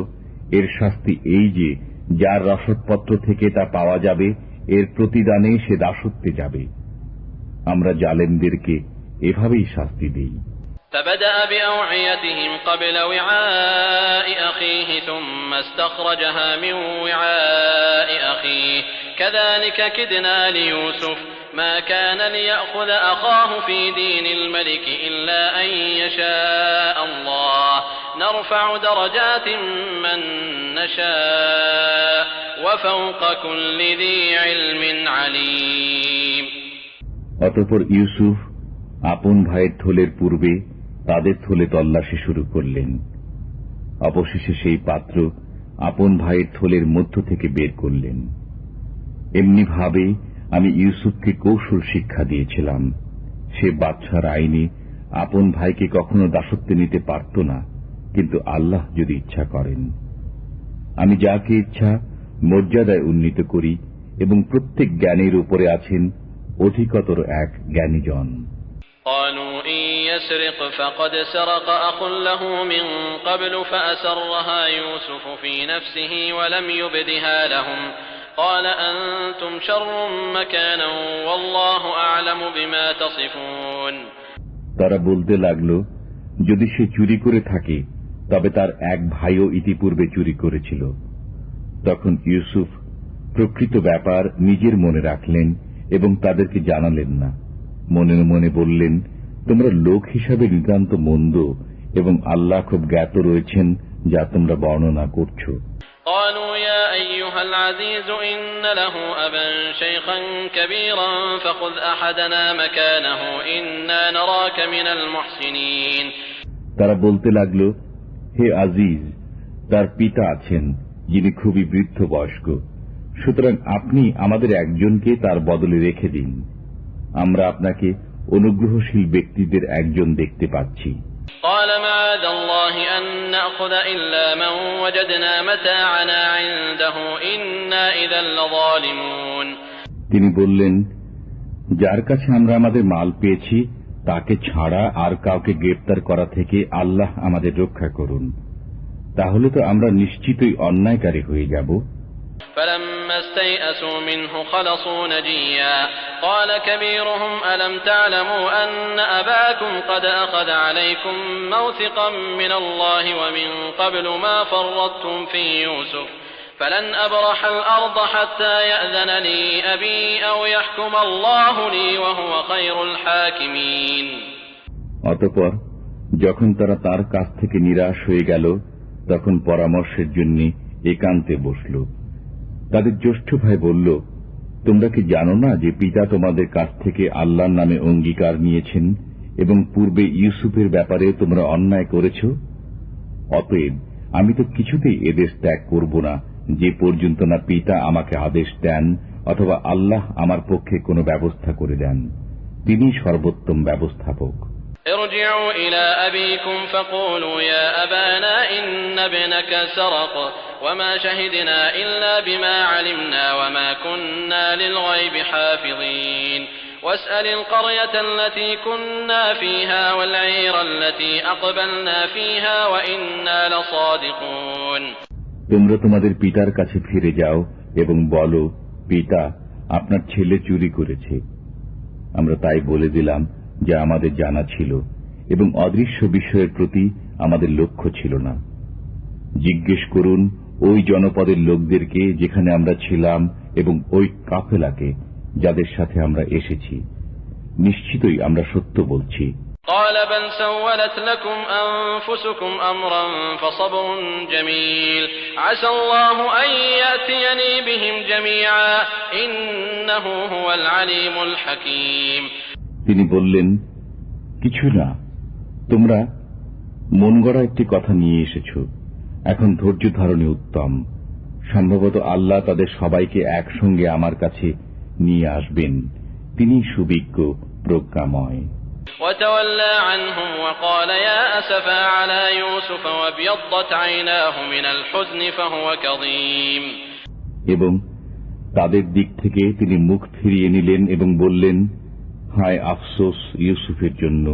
এর শাস্তি এই যে যার রসদপত্র থেকে তা পাওয়া যাবে এর প্রতিদানে সে দাসত্বে যাবে। আমরা জালেমদেরকে এভাবেই শাস্তি দেই। فبدأ بأوعيتهم قبل وعاء أخيه ثم استخرجها من وعاء أخيه كذلك كدنا ليوسف ما كان ليأخذ أخاه في دين الملك إلا أن يشاء الله نرفع درجات من نشاء وفوق كل ذي علم عليم। অতঃপর ইউসুফ আপন ভাইয়ের থলের পূর্বে তাদের থলে তল্লাশি শুরু করলেন। অবশেষে সেই পাত্র আপন ভাইয়ের থলের মধ্য থেকে বের করলেন। এমনি ভাবে আমি ইউসুফকে কৌশল শিক্ষা দিয়েছিলাম। সে বাদশার আইনে আপন ভাইকে কখনো দাসত্বে নিতে পারত না, কিন্তু আল্লাহ যদি ইচ্ছা করেন। আমি যাকে ইচ্ছা মর্যাদায় উন্নীত করি এবং প্রত্যেক জ্ঞানের উপরে আছেন অধিকতর এক জ্ঞানীজন। قالوا إن يسرق فقد سرق أخ له من قبل فأسرها يوسف في نفسه ولم يبدها لهم قال أنتم شر مكانا والله أعلم بما تصفون। তারা বলতে লাগল, যদি সে চুরি করে থাকে তবে তার এক ভাইও ইতিপূর্বে চুরি করেছিল। তখন ইউসুফ প্রকৃত ব্যাপার নিজের মনে রাখলেন এবং তাদেরকে জানালেন না। মনে মনে বললেন, তোমরা লোক হিসাবে নিতান্ত মন্দ এবং আল্লাহ খুব জ্ঞাত রয়েছেন যা তোমরা বর্ণনা করছো। قالوا يا أيها العزيز إن له أبا شيخا كبيرا فخذ أحدنا مكانه إنا نراك من المحسنين। তারা বলতে লাগল, হে আজিজ, তার পিতা আছেন যিনি খুবই বৃদ্ধ বয়স্ক, সুতরাং আপনি আমাদের একজনকে তার বদলে রেখে দিন। আমরা আপনাকে অনুগ্রহশীল ব্যক্তিদের একজন দেখতে পাচ্ছি। قال معاذ الله أن نأخذ إلا من وجدنا متاعنا عنده إنا إذا لظالمون। তিনি বললেন, যার কাছে আমরা আমাদের মাল পেয়েছি তাকে ছাড়া আর কাউকে গ্রেফতার করা থেকে আল্লাহ আমাদের রক্ষা করুন, তাহলে তো আমরা নিশ্চিতই অন্যায়কারী হয়ে যাব। فلما استيئسوا منه خلصوا نجيا قال كبيرهم ألم تعلموا أن أباكم قد أخذ عليكم موثقا من الله ومن قبل ما فرطتم في يوسف فلن أبرح الأرض حتى يأذن لي أبي أو يحكم الله لي وهو خير الحاكمين। অতঃপর যখন তারা তার কাছ থেকে নিরাশ হয়ে গেল তখন পরামর্শের জন্য একান্তে বসল। তাদের জ্যেষ্ঠ ভাই বলল, তোমরা কি জানো না যে পিতা তোমাদের কাছ থেকে আল্লাহর নামে অঙ্গীকার নিয়েছেন এবং পূর্বে ইউসুফের ব্যাপারে তোমরা অন্যায় করেছ? অতএব আমি তো কিছুতেই এদেশ ত্যাগ করব না যে পর্যন্ত না পিতা আমাকে আদেশ দেন অথবা আল্লাহ আমার পক্ষে কোনো ব্যবস্থা করে দেন। তিনি সর্বোত্তম ব্যবস্থাপক। ارجعوا إلى أبيكم فقولوا يا أبانا إن ابنك سرق وما شهدنا إلا بما علمنا وما كنا للغيب حافظين واسأل القرية التي كنا فيها والعير التي أقبلنا فيها وإنا لصادقون তোমরা তোমাদের পিতার কাছে ফিরে যাও এবং বলো, পিতা, আপনার ছেলে চুরি করেছে। আমরা তাই বলে দিলাম যা আমাদের জানা ছিল এবং অদৃশ্য বিষয়ের প্রতি আমাদের লক্ষ্য ছিল না। জিজ্ঞেস করুন ওই জনপদের লোকদেরকে যেখানে আমরা ছিলাম এবং ওই কাফেলাকে যাদের সাথে আমরা এসেছি। নিশ্চিতই আমরা সত্য বলছি। قال بل سولت لكم أنفسكم أمرا فصبر جميل عسى الله أن يأتيني بهم جميعا إنه هو العليم الحكيم তিনি বললেন, কিছু না, তোমরা মন গড়া একটি কথা নিয়ে এসেছো। এখন ধৈর্য ধারণে উত্তম। সম্ভবত আল্লাহ তাদের সবাইকে একসঙ্গে আমার কাছে নিয়ে আসবেন। তিনি সুবিজ্ঞ, প্রজ্ঞাময়। وتولى عنهم وقال يا أسفا على يوسف وابيضت عيناه من الحزن فهو كظيم এবং তাদের দিক থেকে তিনি মুখ ফিরিয়ে নিলেন এবং বললেন, হায় আফসোস ইউসুফের জন্য,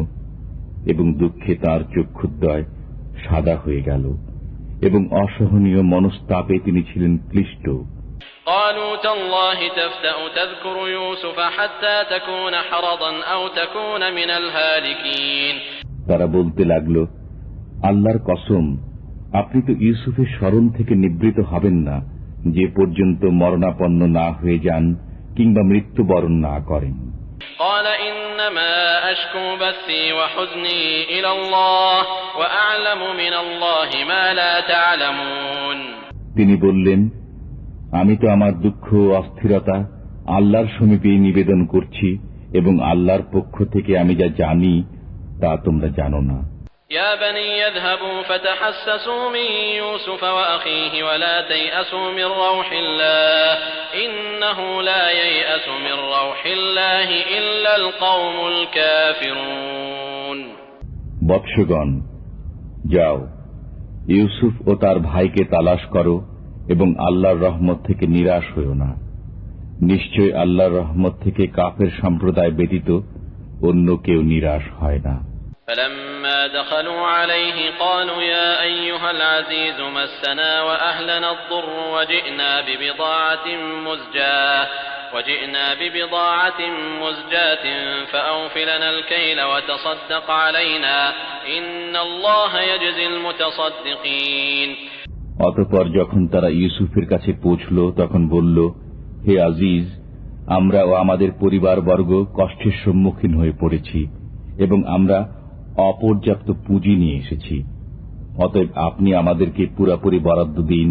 এবং দুঃখে তার চক্ষুদ্বয় সাদা হয়ে গেল এবং অসহনীয় মনস্তাপে তিনি ছিলেন ক্লিষ্ট। قالوا تالله تفتأ تذكر يوسف حتى تكون حرضا أو تكون من الهالكين তারা বলতে লাগল, আল্লাহর কসম, আপনি তো ইউসুফের স্মরণ থেকে নিবৃত হবেন না যে পর্যন্ত মরণাপন্ন না হয়ে যান কিংবা মৃত্যুবরণ না করেন। قال إنما أشكو بثي وحزني إلى الله وأعلم من الله ما لا تعلمون তিনি বললেন, আমি তো আমার দুঃখ ও অস্থিরতা আল্লাহর সমীপে নিবেদন করছি এবং আল্লাহর পক্ষ থেকে আমি যা জানি তা তোমরা জানো না। يا بني يذهبوا فتحسسوا من يوسف وأخيه ولا تيأسوا من روح الله إنه لا ييأس من روح الله إلا القوم الكافرون বৎসগণ, যাও, ইউসুফ ও তার ভাইকে তালাশ করো এবং আল্লাহর রহমত থেকে নিরাশ হইও না। নিশ্চয় আল্লাহর রহমত থেকে কাফের সম্প্রদায় ব্যতীত অন্য কেউ নিরাশ হয় না। فلما دخلوا عليه قالوا يا أيها العزيز مسنا وأهلنا الضر وجئنا ببضاعة مزجاة فأوف لنا الكيل وتصدق علينا إن الله يجزي المتصدقين অতঃপর যখন তারা ইউসুফের কাছে পৌঁছল তখন বলল, হে আজিজ, আমরা ও আমাদের পরিবারবর্গ কষ্টের সম্মুখীন হয়ে পড়েছি এবং আমরা অপর্যাপ্ত পুঁজি নিয়ে এসেছি। অতএব আপনি আমাদেরকে পুরাপুরি বরাদ্দ দিন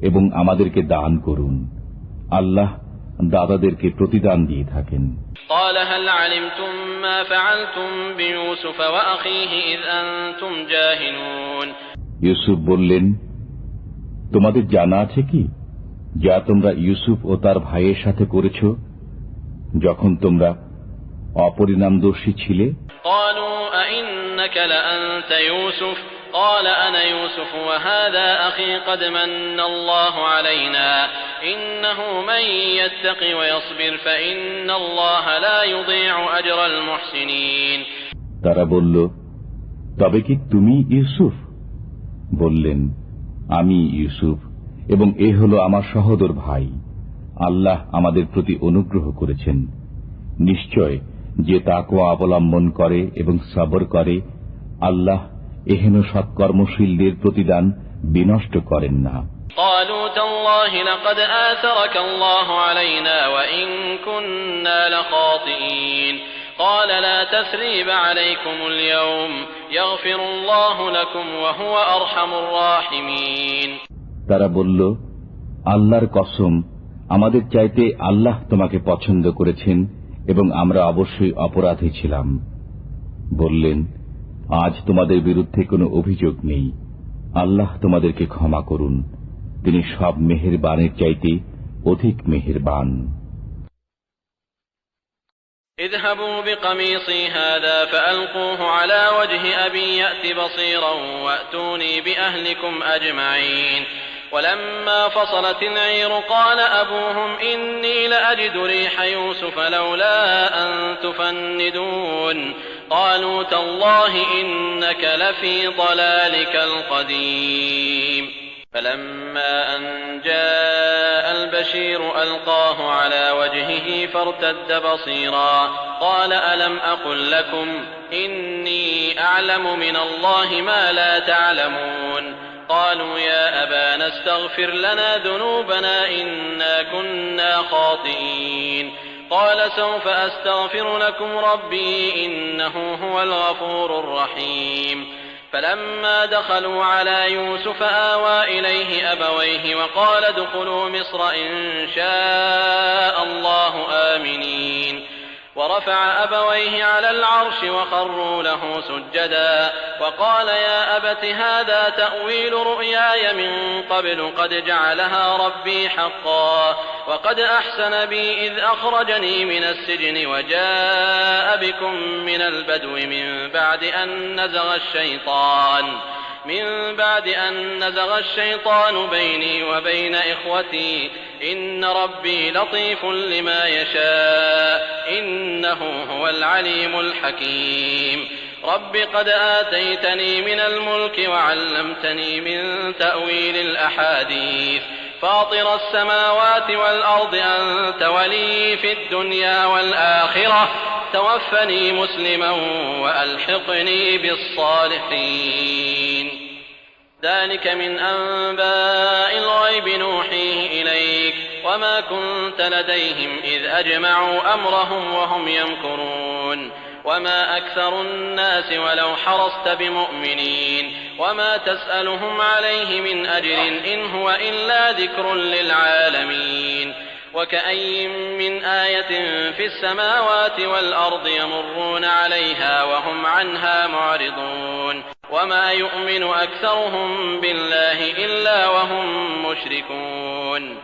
এবং আমাদেরকে দান করুন। আল্লাহ দাদাদেরকে প্রতিদান দিয়ে থাকেন। قال هل علمتم ما فعلتم بيوسف وأخيه إذ أنتم جاهلون ইউসুফ বললেন, তোমাদের জানা আছে কি যা তোমরা ইউসুফ ও তার ভাইয়ের সাথে করেছ যখন তোমরা অপরিণামদর্শী ছিলে? قالوا أئنك لأنت يوسف قال أنا يوسف وهذا أخي قد من الله علينا إنه من يتق ويصبر فإن الله لا يضيع أجر المحسنين তারা বলল, তবে কি তুমি ইউসুফ? বললেন, আমি ইউসুফ এবং এ হল আমার সহোদর ভাই। আল্লাহ আমাদের প্রতি অনুগ্রহ করেছেন। নিশ্চয় যে তাকওয়া অবলম্বন করে এবং সবর করে, আল্লাহ এহেন সৎকর্মশীলদের প্রতিদান বিনষ্ট করেন না। قالوا تالله لقد آثرك الله علينا وإن كنا لخاطئين قال لا تثريب عليكم اليوم يغفر الله لكم وهو أرحم الراحمين তারা বলল, আল্লাহর কসম, আমাদের চাইতে আল্লাহ তোমাকে পছন্দ করেছেন এবং আমরা অবশ্যই অপরাধী ছিলাম। বললেন, আজ তোমাদের বিরুদ্ধে কোনো অভিযোগ নেই। আল্লাহ তোমাদেরকে ক্ষমা করুন, তিনি সব মেহেরবানের চাইতে অধিক মেহেরবান। اذهبوا بقميصي هذا فألقوه على وجه أبي يأت بصيرا وأتوني بأهلكم أجمعين ولما فصلت العير قال أبوهم إني لأجد ريح يوسف لولا أن تفندون قالوا تالله إنك لفي ضلالك القديم فلما أن جاء البشير ألقاه على وجهه فارتد بصيرا قال ألم أقل لكم إني أعلم من الله ما لا تعلمون قالوا يا أبانا استغفر لنا ذنوبنا إنا كنا خاطئين قال سوف أستغفر لكم ربي إنه هو الغفور الرحيم فلما دخلوا على يوسف آوى إليه أبويه وقال ادخلوا مصر إن شاء الله آمنين ورفع أبويه على العرش وخروا له سجدا وقال يا أبت هذا تأويل رؤياي من قبل قد جعلها ربي حقا وقد أحسن بي إذ أخرجني من السجن وجاء بكم من البدو من بعد أن نزغ الشيطان بيني وبين إخوتي إن ربي لطيف لما يشاء إنه هو العليم الحكيم رب قد آتيتني من الملك وعلمتني من تأويل الأحاديث فاطر السماوات والأرض أنت ولي في الدنيا والآخرة توفني مسلما وألحقني بالصالحين ذلك من أنباء الغيب نوحيه إليك وما كنت لديهم إذ أجمعوا أمرهم وهم يمكرون وما أكثر الناس ولو حرصت بمؤمنين وما تسألهم عليه من أجر إن هو إلا ذكر للعالمين وكأي من آية في السماوات والأرض يمرون عليها وهم عنها معرضون وما يؤمن أكثرهم بالله إلا وهم مشركون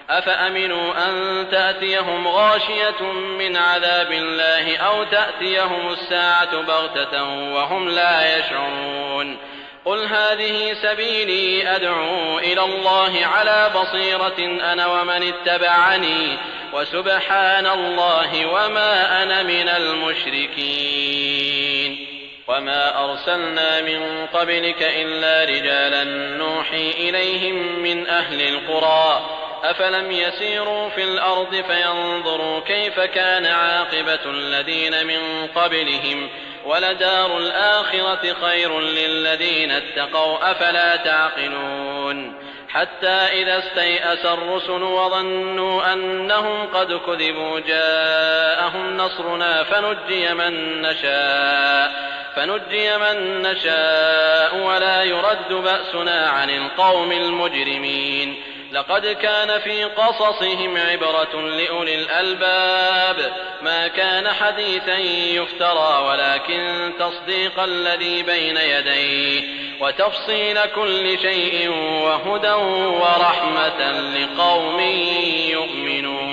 أفأمنوا أن تأتيهم غاشية من عذاب الله أو تأتيهم الساعة بغتة وهم لا يشعرون قل هذه سبيلي أدعو إلى الله على بصيرة أنا ومن اتبعني وسبحان الله وما أنا من المشركين وما أرسلنا من قبلك إلا رجالا نوحي إليهم من أهل القرى أفلم يسيروا في الأرض فينظروا كيف كان عاقبة الذين من قبلهم ولدار الآخرة خير للذين اتقوا أفلا تعقلون حتى إذا استيأس الرسل وظنوا أنهم قد كذبوا جاءهم نصرنا فنجي من نشاء ولا يرد بأسنا عن القوم المجرمين لقد كان في قصصهم عبرة لأولي الألباب ما كان حديثا يفترى ولكن تصديق الذي بين يديه وتفصيل كل شيء وهدى ورحمة لقوم يؤمنون